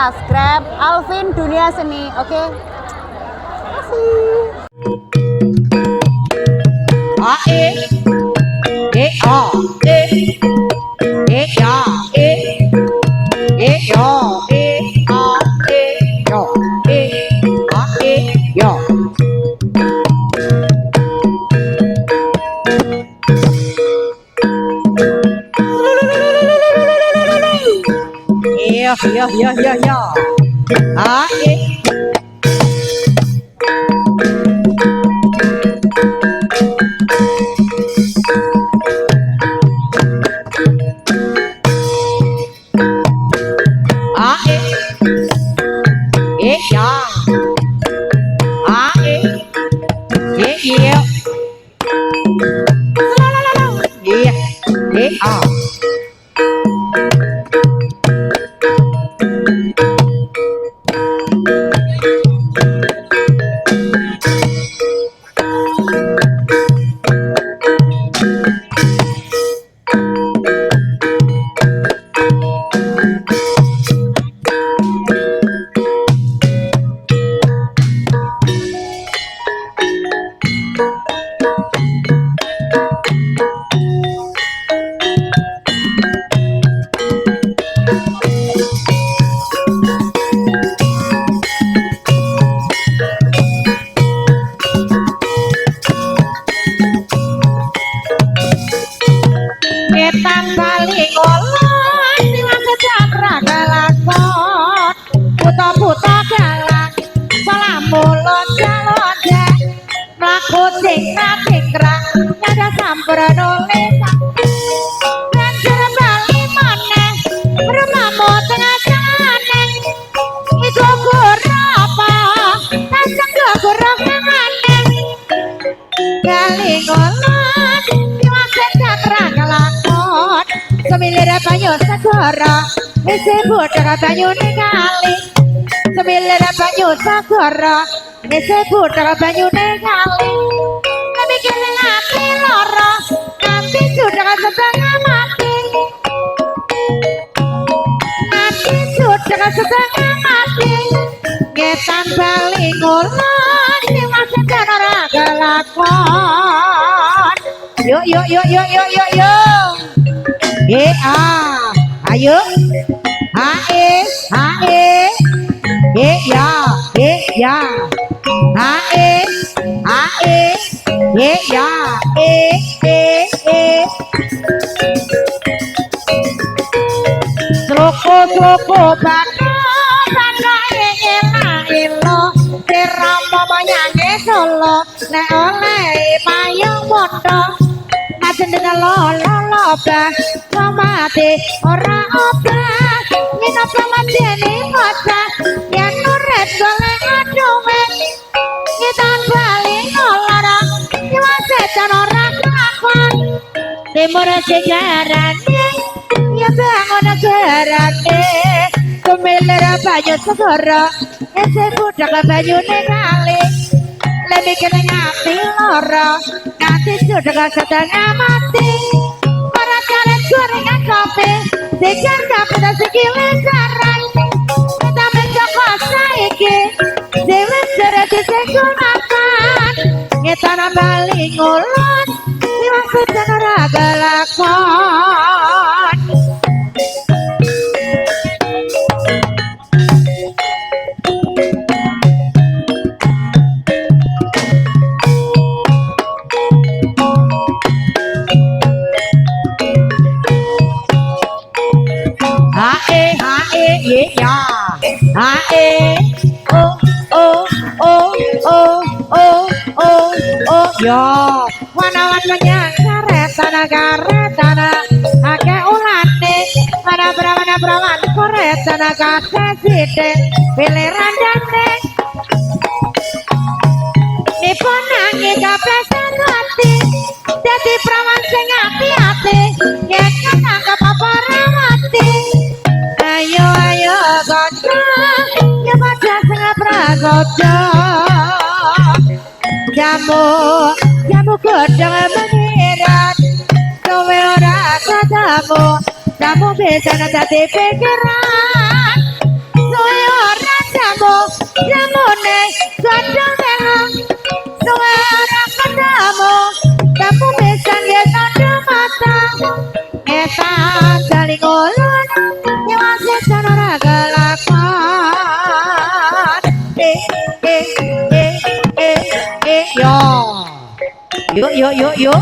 subscribe Alvin Dunia Seni. Oke. Disebut dengan banyu kali, sembilan banyu sagara. Disebut dengan banyu kali, bikin hati loro, nanti sudah setengah mati. Nanti sudah setengah mati. Getan balik ngulon, di masa cara galakon. Yuk, yuk, yuk, yuk, yuk, yuk, yuk. Ayo. Hae, hae, ya, hae, hae, ya, Sloko baka, elo, serama menyanyi solo, le oleh payung bondo, najen dina lo bah, mati ora obah. Napa matene kota yang nuret golek adumen kita balik ngolara diwasetan orang kelakon timur sejarane ya bangun negarane kumilir banyu segara disebut dengan banyu kali lebih kena ngati loro nanti sudah setengah mati para jalan gorengan kopi Sikar kapita sikile saran kita menjoko saiki dewe cereti sekunakan kita nambali ngulon dimaksud dan raga lakon yo wanawan menyang karetana ake ulane mana brawan karetana kasesite pilih randane nipun nangi kapesan hati jadi prawan sing ati-ati yen nangkep apa rawati ayo gocok ya pada sing pragojo jamu godang mengirat kowe ora katamu jamu bisa dadi pikiran Suwe ora jamu jamune godhong melong suwe ora ketemu kamu bisa ngetanda mata eta saling ulun nyewase sonora gelakan yo ya ya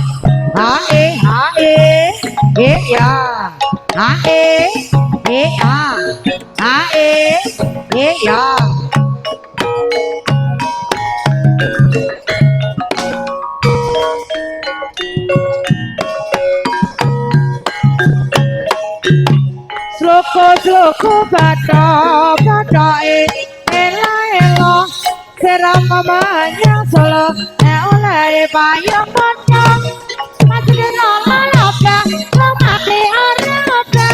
Sloko bata elo seram mamanya solo oleh payung pocong masih nama loka mati orang loka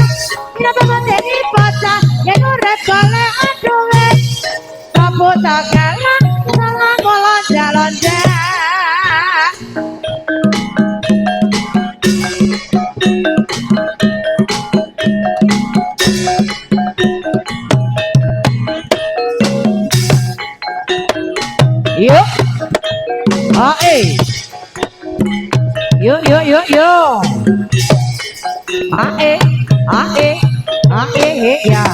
kenapa menjadi bocah yang udah kole aduwe kamu tak kalah salah melonja-lonja Yuk, yuk, ya.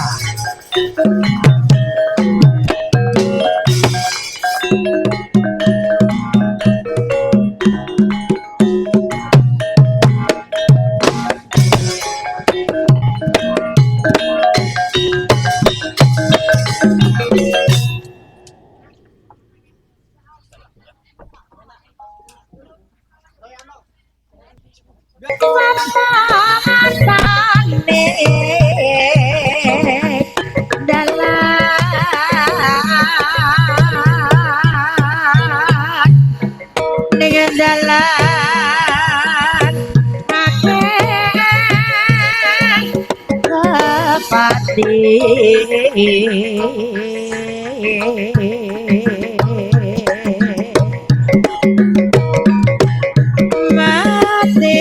Mati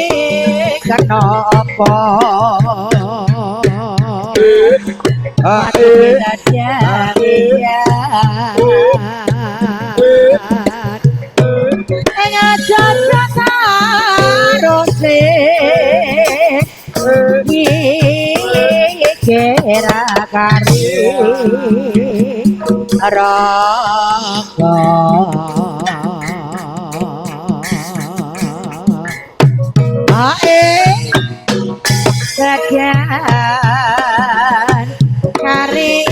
kenapa saja kira kari raga sekian kari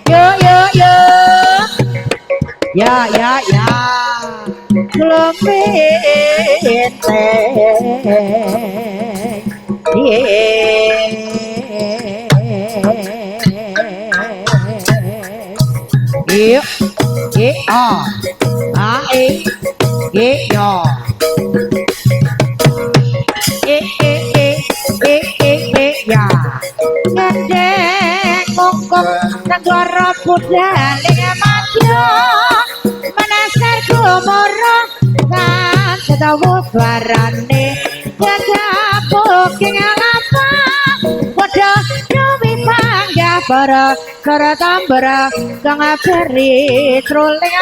yo ya belum negara budaya maju menasar kumoro kan setawu suarane jaga booking apa padha nyuwi pangga para tambara kang beri truling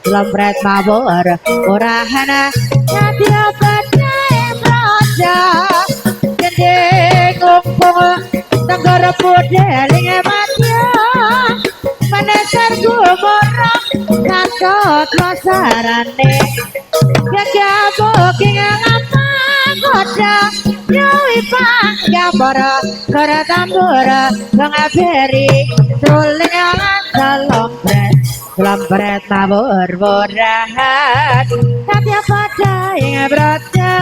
lompret mawur ora ana dadi badhe raja gendeng ngumpul negara budaya maju menasar kumoro katot masarane jaga booking apa goda nyuwi pangga para tambura kang beri truling lompret mawur borahan tapi pada yang berada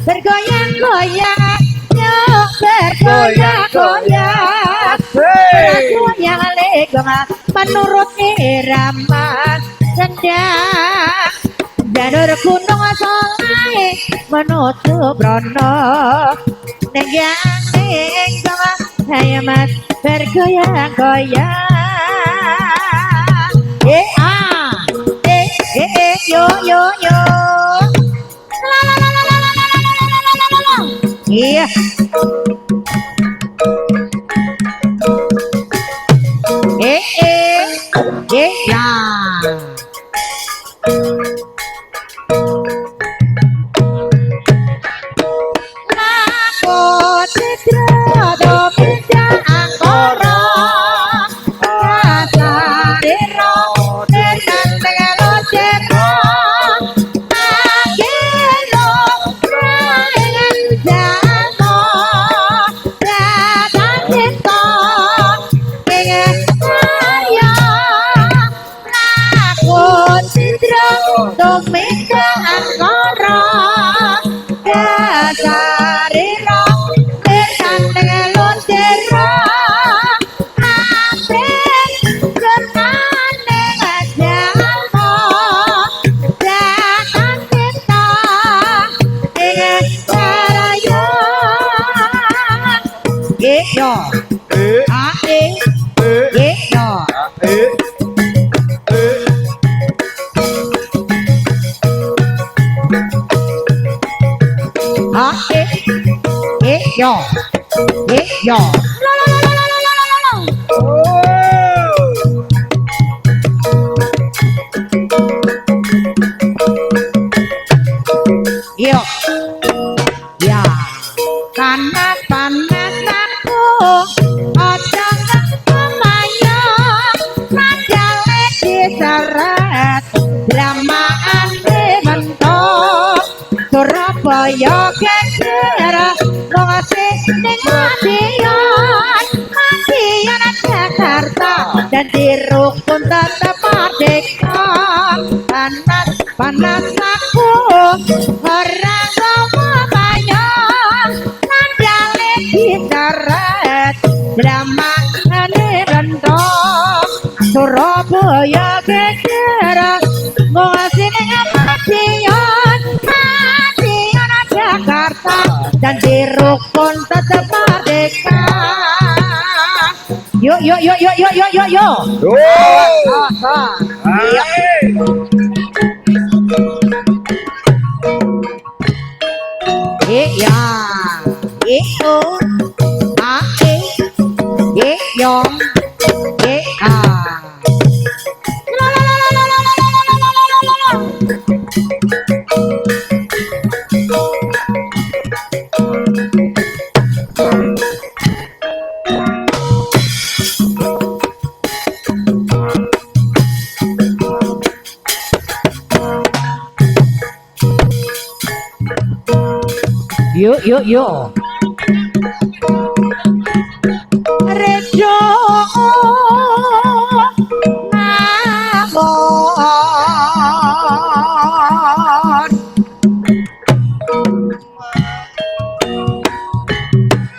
bergoyang-goyang yuk bergoyang-goyang bergoyang legong menurut irama sendang jalur gunung solai menuju Brono nengyang saya mas bergoyang-goyang yo Iya. Ya. Aku citra dominja angkoro kasariro dengan tegalo cero agelo dengan jano datang cinta dengan saya aku citra dominja angkoro kasariro dengan tegalo cero yo, a yo, yo, la la la la la la la la. Yo, ya, panas panas aku, ojang kemayang, madale diseret, dramaan mentok, Surabaya geger, lokasi ning Madiun, Madiun Jakarta, dan di rukun tetap merdeka, panas panas aku, orang diseret drama rentok Surabaya geger ngasi ning Madiun Madiun Jakarta dan di rukun tetap merdeka yuk yuk yuk yuk yuk yuk yuk yuk ya itu yong la la la la la la la la la la. Yo Rejo Nabon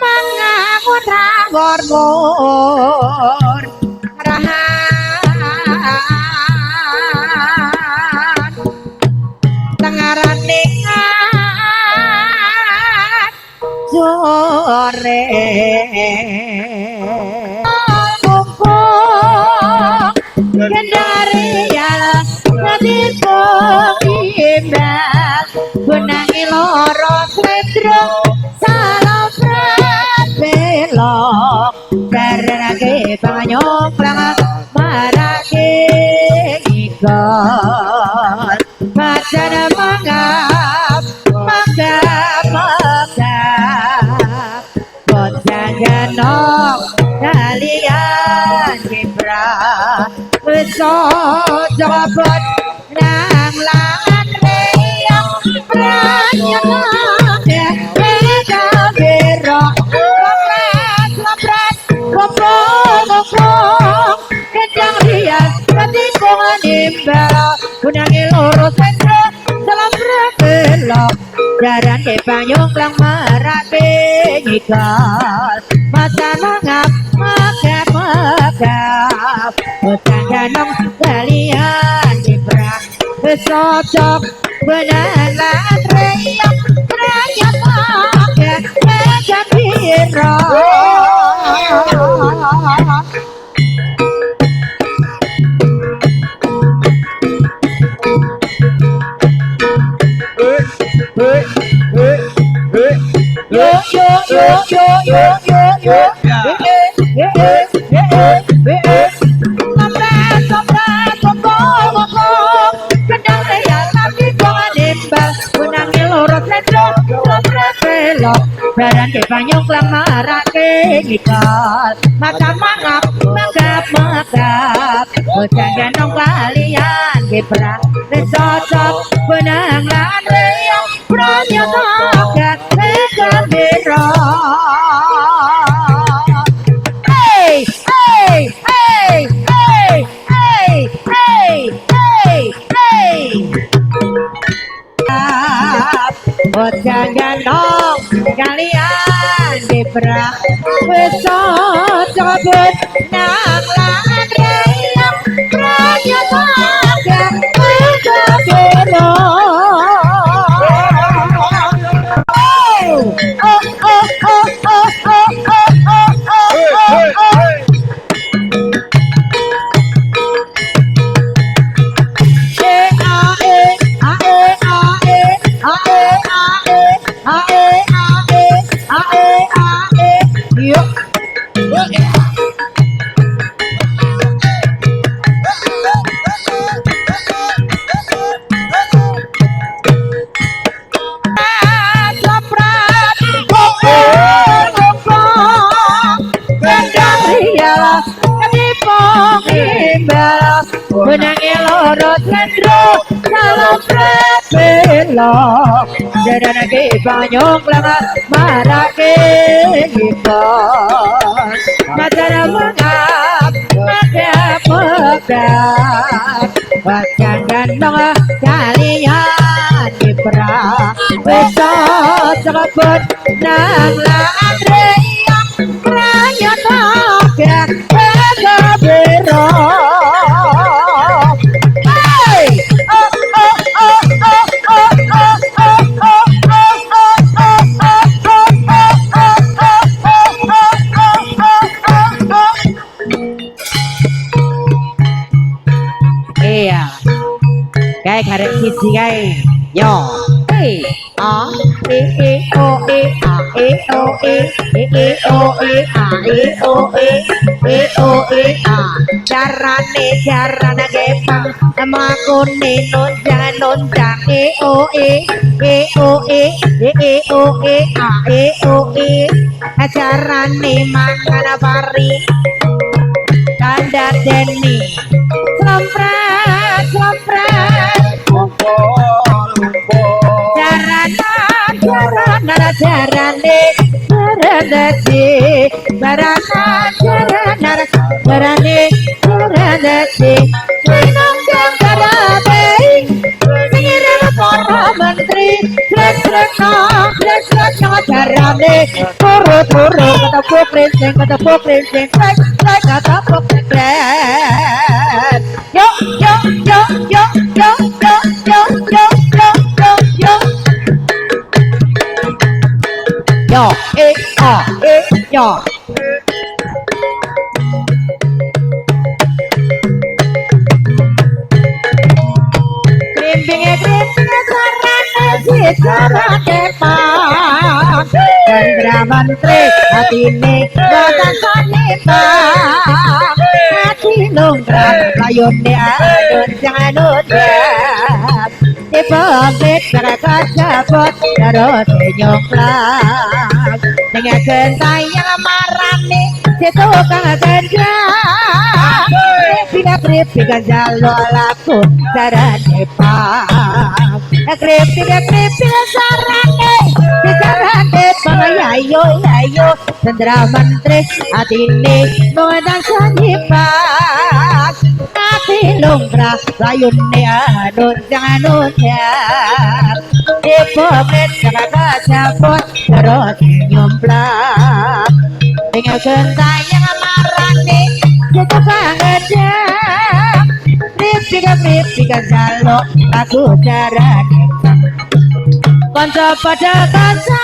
Mangamun Ragor Rahan Tengaran sore mumpung kendarian ngedipo imbal benangi loro sedrung salam belok karena panganyong pelangat marake ikon bacana mangap genok kalian kibra besok jawabot nang lan reyang pranyana beda bero lapret kopong kendang rias patikungan imbara kunangi loro sendro salam belok jaran ke payung lang marake ngikal masa mangap magap utang ganong kalian dibrak besocok benalan reyang raya magap megap hiro yo Sopra sopra sopong Kendang raya tapi jangan nimbal Menangi loro sendro Sopra belok Baran ke banyong lamarake ngikal Mata mangap megap Bocah gendong kalian Gibran Cocok benang lan reyong Pranyotokan Gembira Hey hey hey hey hey hey hey hey Bocah gendong kalian Gibran Cocok benang lan reyong Pranyotokan Gembira Benang eloro sendro salam belok Jadan lagi banyong lama marake ngikon Macana mengap megap Bacaan gandong kalian Gibran Besok sebut nang lan reyang Pranyotokan Gembira Iya, kayak karek sisi kayak, yo, a, o, a, carane gepang, makune nonjang, carane makan pari, tanda deni, Selampret Jarane Minum jam karabe Singirim para menteri Flek jarane Turu kata prinsing Flek kata prinsing Yo yo Krimpinge sarane pang Chandra Menteri hatine boten sanipang Hati nungkrang layune adun jangan Dipomit kata jabot terus nyongklang Dengan gentayang marane situ kang ganja Krip jalo laku sarane pang Krip sarane pang yayo Chandra Menteri hatine boten sanipang Hati nungkrang layune adun jangan Dipomit kata jabot terus nyongklang Dengan gentayang marane situ kang ganja Krip jalo laku sarane Kanca pada kanca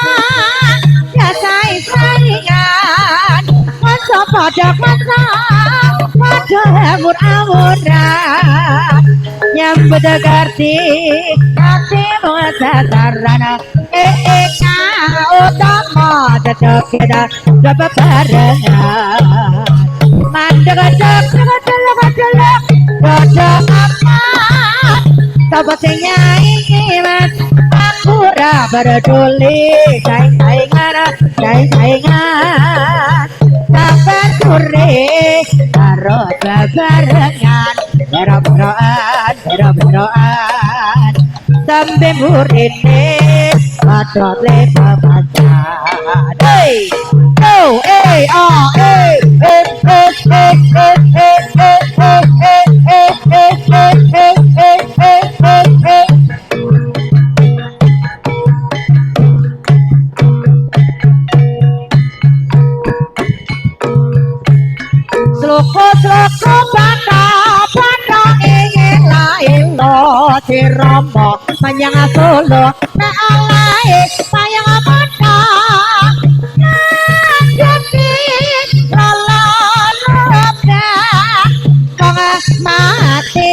Yasai saingan Kanca pada kanca Pada amur-amuran Nyambut garti Hati mengasatarana utama tetap kita dapat barengan mandek delek rodo amat sahabat senyaingan aku ora berduli saingan sabar sore karo barengan bero-beroan sampai murine padha lepa pacan hey oh hey oh hey hey hey hey hey hey hey hey hey hey hey hey hey Sloko bata ingin lain lo Ciromo panjang solo na alai panjang bata jadi lalolopna kong mati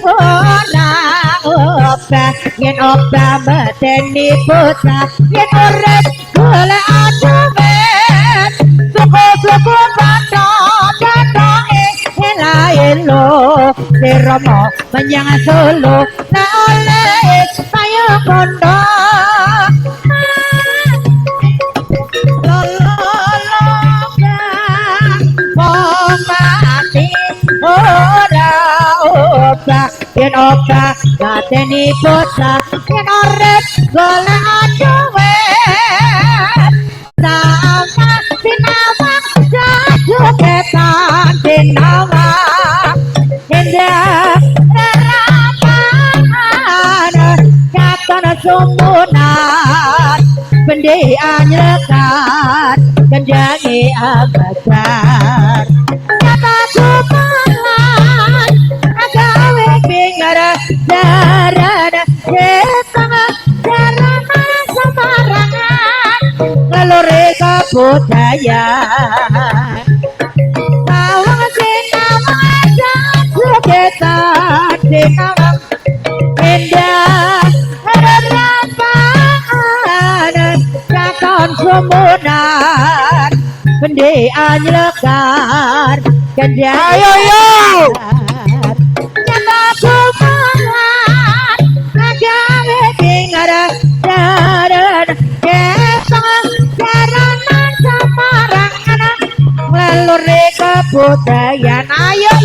opa yen opa meteni putra yen urip gula adumen suku bata Elo Ciromo panjang solo na oleh payo kondo lologa mati ora opa yen opa mateni putra yen orep gola aduwe sama sinawa jatuh ketan sinawa sumunan pendian lekat kenjangi abadar kata kumalan agawe bingar darana setengah darana samarangan ngalore kabudayan tawang sinawang jatuh ketan sinawang indah sumunan pendian lekar ayo nyata kumalan agawe bingar daran kesang jaranan samarangan ngelure kebudayan ayo